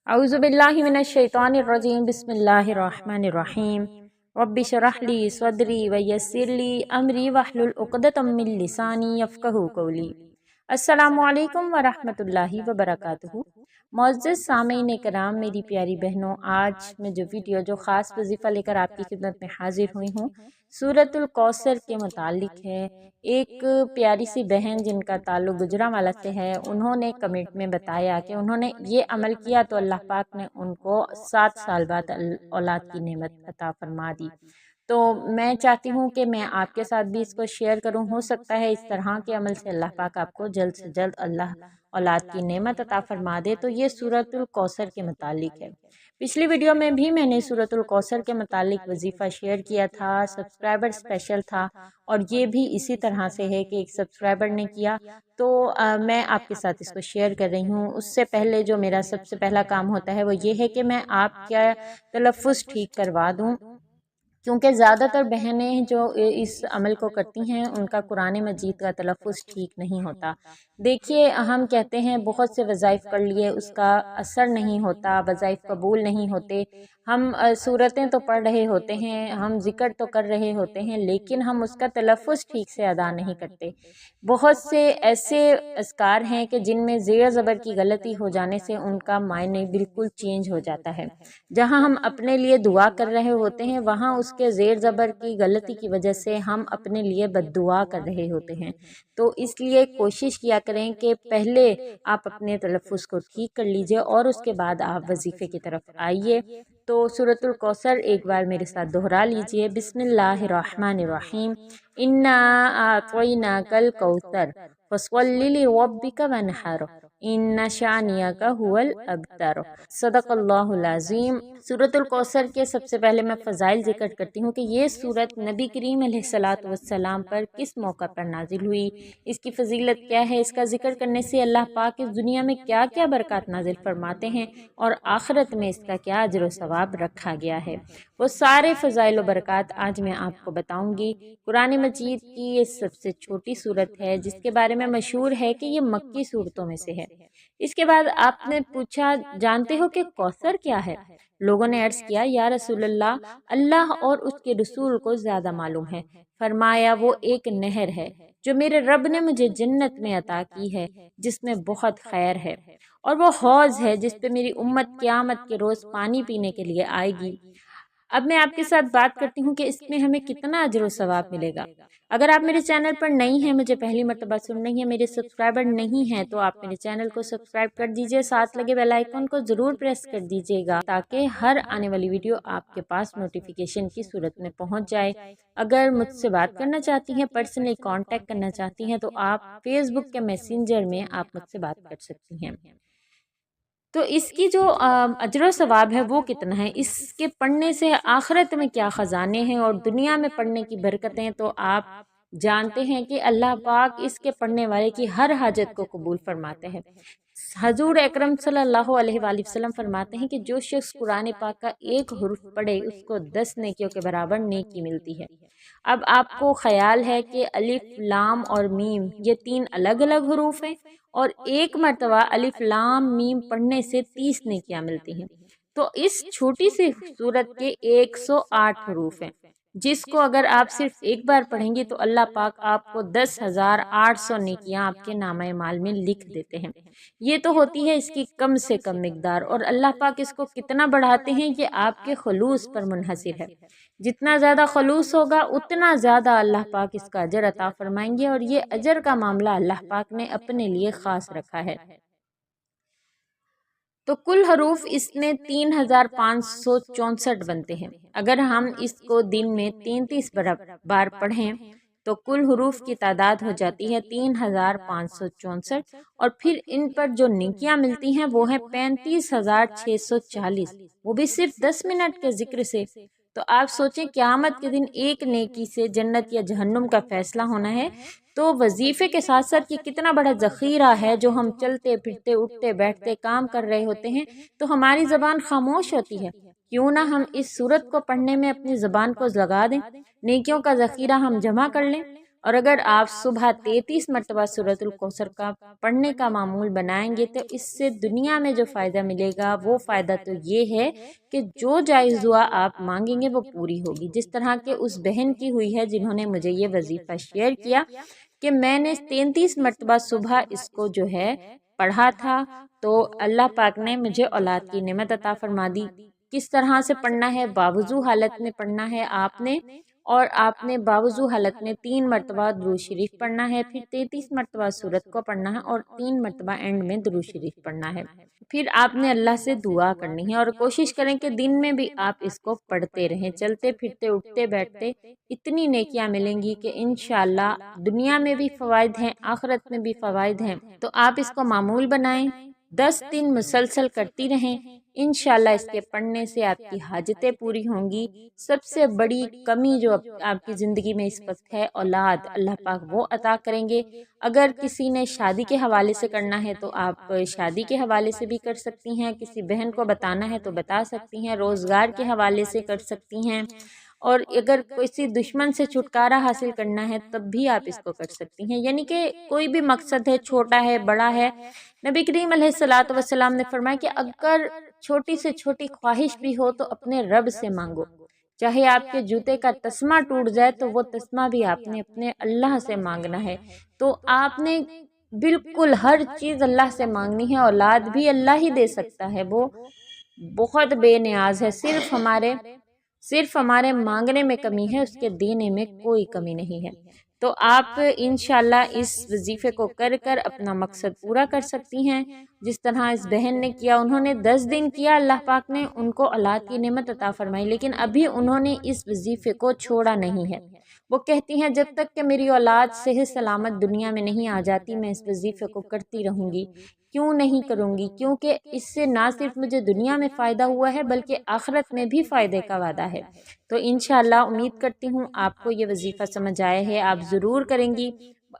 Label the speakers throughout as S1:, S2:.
S1: अऊज़ु बिल्लाहि मिनश शैतानिर रजीम बिस्मिल्लाहिर रहमानिर रहीम रब्बि शरह ली सदरी व यस्सिर ली अमरी वहलुल उक़दतम मिन लिसानी यफ़क़हू क़ौली। अस्सलामु अलैकुम व रहमतुल्लाहि व बरकातुहू। मुअज़्ज़ज़ सामीन कराम, मेरी प्यारी बहनों, आज मैं जो ख़ास वजीफ़ा लेकर आपकी खिदमत में हाजिर हुई हूँ, सूरतुल कौसर के मुतालिक है। एक प्यारी सी बहन जिनका ताल्लुक़ गुजरांवाला से है, उन्होंने कमेंट में बताया कि उन्होंने ये अमल किया तो अल्लाह पाक ने उनको 7 साल बाद औलाद की नेमत अता फरमा दी। तो मैं चाहती हूँ कि मैं आपके साथ भी इसको शेयर करूँ। हो सकता है इस तरह के अमल से अल्लाह पाक आपको जल्द से जल्द अल्लाह औलाद की नेमत अता फरमा दे। तो ये सूरतुल कौसर के मुतालिक है। पिछली वीडियो में भी मैंने सूरतुल कौसर के मुतालिक वजीफ़ा शेयर किया था, सब्सक्राइबर स्पेशल था, और ये भी इसी तरह से है कि एक सब्सक्राइबर ने किया तो मैं आपके साथ इसको शेयर कर रही हूँ। उससे पहले जो मेरा सबसे पहला काम होता है वो ये है कि मैं आपका तलफ़्फ़ुज़ ठीक करवा दूँ, क्योंकि ज़्यादातर बहनें जो इस अमल को करती हैं उनका कुरान मजीद का तलफ़्फ़ुज़ ठीक नहीं होता। देखिए, हम कहते हैं बहुत से वज़ाइफ़ कर लिए, उसका असर नहीं होता, वज़ाइफ़ कबूल नहीं होते। हम सूरतें तो पढ़ रहे होते हैं, हम ज़िक्र तो कर रहे होते हैं, लेकिन हम उसका तलफ़्फ़ुज़ ठीक से अदा नहीं करते। बहुत से ऐसे अस्कार हैं कि जिनमें ज़ेर ज़बर की गलती हो जाने से उनका मायने बिल्कुल चेंज हो जाता है। जहाँ हम अपने लिए दुआ कर रहे होते हैं, वहाँ उसके ज़ेर ज़बर की गलती की वजह से हम अपने लिए बद्दुआ कर रहे होते हैं। तो इसलिए कोशिश किया करें कि पहले आप अपने तलफ़्फ़ुज़ को ठीक कर लीजिए और उसके बाद आप वजीफ़े की तरफ आइए। तो सूरतुल कौसर एक बार मेरे साथ दोहरा लीजिए। बिस्मिल्लाहिर्रहमानिर्रहीम। इन्ना आतैनाकल कौसर फस्वल्लि लिरब्बिका वन्हर इन्ना शानियका हुवल अबतर। सदक़ल्लाहुल अज़ीम। सूरतुल कौसर के सबसे पहले मैं फ़ज़ाइल ज़िक्र करती हूँ कि ये सूरत नबी करीम अलैहिस्सलातु वस्सलाम पर किस मौका पर नाजिल हुई, इसकी फ़जीलत क्या है, इसका ज़िक्र करने से अल्लाह पाक इस दुनिया में क्या क्या बरक़ात नाजिल फरमाते हैं और आखिरत में इसका क्या अजर व सवाब रखा गया है, वो सारे फ़ज़ाइल व बरक़ात आज मैं आपको बताऊँगी। कुरान मजीद की ये सबसे छोटी सूरत है, जिसके बारे में मशहूर है कि ये मक्की सूरतों में से है। इसके बाद आपने पूछा, जानते हो कि कौसर क्या है? लोगों ने अर्ज़ किया, या रसूलल्लाह, अल्लाह और उसके रसूल को ज़्यादा मालूम है। फरमाया, वो एक नहर है जो मेरे रब ने मुझे जन्नत में अता की है, जिसमें बहुत खैर है, और वो हौज़ है जिस पे मेरी उम्मत क़यामत के रोज़ पानी पीने के लिए आएगी। अब मैं आपके साथ बात करती हूँ कि इसमें हमें कितना अजर व सवाब मिलेगा। अगर आप मेरे चैनल पर नई हैं, मुझे पहली मर्तबा सुन रही हैं, मेरे सब्सक्राइबर नहीं हैं, तो आप मेरे चैनल को सब्सक्राइब कर दीजिए, साथ लगे बेल आइकन को ज़रूर प्रेस कर दीजिएगा ताकि हर आने वाली वीडियो आपके पास नोटिफिकेशन की सूरत में पहुँच जाए। अगर मुझसे बात करना चाहती हैं, पर्सनली कॉन्टैक्ट करना चाहती हैं, तो आप फेसबुक के मैसेंजर में आप मुझसे बात कर सकती हैं। तो इसकी जो अजर सवाब है वो कितना है, इसके पढ़ने से आखिरत में क्या ख़जाने हैं और दुनिया में पढ़ने की बरकतें, तो आप जानते हैं कि अल्लाह पाक इसके पढ़ने वाले की हर हाजत को कबूल फरमाते हैं। हजूर अकरम सल्लल्लाहु अलैहि वसल्लम फरमाते हैं कि जो शख्स कुरान पाक का एक हुर्फ पढ़े उसको 10 नेकियों के बराबर नेकी मिलती है। अब आपको ख्याल है कि अलिफ लाम और मीम ये 3 अलग अलग हरूफ हैं, और एक मरतबा अलिफ लाम मीम पढ़ने से 30 नेकियां मिलती हैं। तो इस छोटी सी सूरत के 108 हरूफ हैं, जिसको अगर आप सिर्फ एक बार पढ़ेंगे तो अल्लाह पाक आपको 10,800 नेकियां आपके नामा माल में लिख देते हैं। ये तो होती है इसकी कम से कम मिकदार, और अल्लाह पाक इसको कितना बढ़ाते हैं ये आपके खलूस पर मुनहसिर है। जितना ज़्यादा खलूस होगा उतना ज़्यादा अल्लाह पाक इसका अजर अता फरमाएंगे, और ये अजर का मामला अल्लाह पाक ने अपने लिए ख़ास रखा है। तो कुल हरूफ इसमें 3,564 बनते हैं। अगर हम इसको दिन में 33 बार पढ़ें तो कुल हरूफ की तादाद हो जाती है 3,564, और फिर इन पर जो नेकियां मिलती हैं वो है 35,640, वो भी सिर्फ 10 मिनट के जिक्र से। तो आप सोचें, क़यामत के दिन एक नेकी से जन्नत या जहन्नुम का फैसला होना है, तो वजीफे के साथ साथ ये कितना बड़ा ज़ख़ीरा है। जो हम चलते फिरते उठते बैठते काम कर रहे होते हैं तो हमारी ज़बान खामोश होती है, क्यों ना हम इस सूरत को पढ़ने में अपनी ज़बान को लगा दें, नेकियों का ज़ख़ीरा हम जमा कर लें। اور اگر آپ صبح 33 مرتبہ سورۃ الکوثر کا پڑھنے کا معمول بنائیں گے تو اس سے دنیا میں جو فائدہ ملے گا وہ فائدہ تو یہ ہے کہ جو جائز دعا آپ مانگیں گے وہ پوری ہوگی، جس طرح کہ اس بہن کی ہوئی ہے جنہوں نے مجھے یہ وظیفہ شیئر کیا کہ میں نے 33 مرتبہ صبح اس کو جو ہے پڑھا تھا، تو اللہ پاک نے مجھے اولاد کی نعمت عطا فرما دی۔ کس طرح سے پڑھنا ہے؟ باوضو حالت میں پڑھنا ہے آپ نے، اور آپ نے باوضو حالت میں 3 مرتبہ درود شریف پڑھنا ہے، پھر 33 مرتبہ سورت کو پڑھنا ہے اور 3 مرتبہ اینڈ میں درود شریف پڑھنا ہے۔ پھر آپ نے اللہ سے دعا کرنی ہے اور کوشش کریں کہ دن میں بھی آپ اس کو پڑھتے رہیں، چلتے پھرتے اٹھتے بیٹھتے اتنی نیکیاں ملیں گی کہ انشاءاللہ دنیا میں بھی فوائد ہیں، آخرت میں بھی فوائد ہیں۔ تو آپ اس کو معمول بنائیں، 10 دن مسلسل کرتی رہیں، انشاءاللہ اس کے پڑھنے سے آپ کی حاجتیں پوری ہوں گی۔ سب سے بڑی کمی جو آپ کی زندگی میں اس وقت ہے، اولاد، اللہ پاک وہ عطا کریں گے۔ اگر کسی نے شادی کے حوالے سے کرنا ہے تو آپ شادی کے حوالے سے بھی کر سکتی ہیں، کسی بہن کو بتانا ہے تو بتا سکتی ہیں، روزگار کے حوالے سے کر سکتی ہیں، اور اگر کسی دشمن سے چھٹکارا حاصل کرنا ہے تب بھی آپ اس کو کر سکتی ہیں۔ یعنی کہ کوئی بھی مقصد ہے، چھوٹا ہے بڑا ہے، نبی کریم علیہ الصلوۃ والسلام نے فرمایا کہ اگر چھوٹی سے چھوٹی خواہش بھی ہو تو اپنے رب سے مانگو، چاہے آپ کے جوتے کا تسمہ ٹوٹ جائے تو وہ تسمہ بھی آپ نے اپنے اللہ سے مانگنا ہے۔ تو آپ نے بالکل ہر چیز اللہ سے مانگنی ہے۔ اولاد بھی اللہ ہی دے سکتا ہے، وہ بہت بے نیاز ہے، صرف ہمارے مانگنے میں کمی ہے، اس کے دینے میں کوئی کمی نہیں ہے۔ تو آپ انشاءاللہ اس وظیفے کو کر کر اپنا مقصد پورا کر سکتی ہیں، جس طرح اس بہن نے کیا۔ انہوں نے 10 دن کیا، اللہ پاک نے ان کو اولاد کی نعمت عطا فرمائی، لیکن ابھی انہوں نے اس وظیفے کو چھوڑا نہیں ہے۔ وہ کہتی ہیں جب تک کہ میری اولاد صحیح سلامت دنیا میں نہیں آ جاتی میں اس وظیفے کو کرتی رہوں گی۔ کیوں نہیں کروں گی؟ کیونکہ اس سے نہ صرف مجھے دنیا میں فائدہ ہوا ہے بلکہ آخرت میں بھی فائدے کا وعدہ ہے۔ تو انشاءاللہ امید کرتی ہوں آپ کو یہ وظیفہ سمجھ آیا ہے، آپ ضرور کریں گی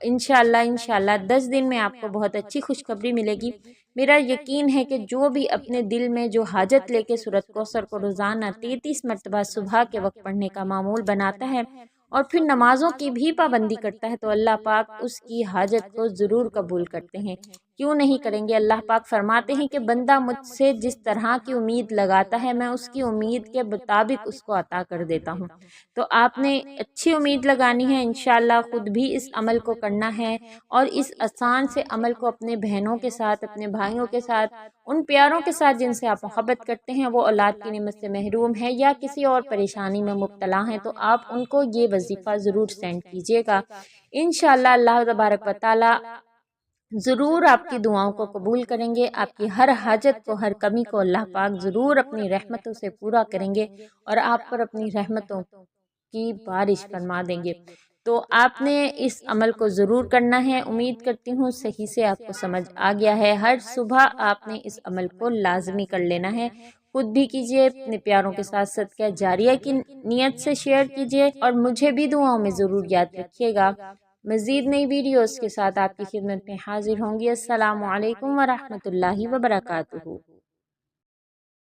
S1: انشاءاللہ 10 دن میں آپ کو بہت اچھی خوشخبری ملے گی۔ میرا یقین ہے کہ جو بھی اپنے دل میں جو حاجت لے کے سورۃ کوثر کو روزانہ 33 مرتبہ صبح کے وقت پڑھنے کا معمول بناتا ہے اور پھر نمازوں کی بھی پابندی کرتا ہے تو اللہ پاک اس کی حاجت کو ضرور قبول کرتے ہیں۔ کیوں نہیں کریں گے؟ اللہ پاک فرماتے ہیں کہ بندہ مجھ سے جس طرح کی امید لگاتا ہے میں اس کی امید کے مطابق اس کو عطا کر دیتا ہوں۔ تو آپ نے اچھی امید لگانی ہے، انشاءاللہ خود بھی اس عمل کو کرنا ہے، اور اس آسان سے عمل کو اپنے بہنوں کے ساتھ، اپنے بھائیوں کے ساتھ، ان پیاروں کے ساتھ جن سے آپ محبت کرتے ہیں، وہ اولاد کی نعمت سے محروم ہے یا کسی اور پریشانی میں مبتلا ہیں، تو آپ ان کو یہ وظیفہ ضرور سینڈ کیجیے گا۔ انشاءاللہ اللہ تبارک و تعالی ضرور آپ کی دعاؤں کو قبول کریں گے، آپ کی ہر حاجت کو، ہر کمی کو اللہ پاک ضرور اپنی رحمتوں سے پورا کریں گے اور آپ پر اپنی رحمتوں کی بارش فرما دیں گے۔ تو آپ نے اس عمل کو ضرور کرنا ہے۔ امید کرتی ہوں صحیح سے آپ کو سمجھ آ گیا ہے۔ ہر صبح آپ نے اس عمل کو لازمی کر لینا ہے، خود بھی کیجئے، اپنے پیاروں کے ساتھ صدقہ جاریہ کی نیت سے شیئر کیجئے اور مجھے بھی دعاؤں میں ضرور یاد رکھیے گا۔ مزید نئی ویڈیوز کے ساتھ آپ کی خدمت میں حاضر ہوں گی۔ السلام علیکم ورحمۃ اللہ وبرکاتہ۔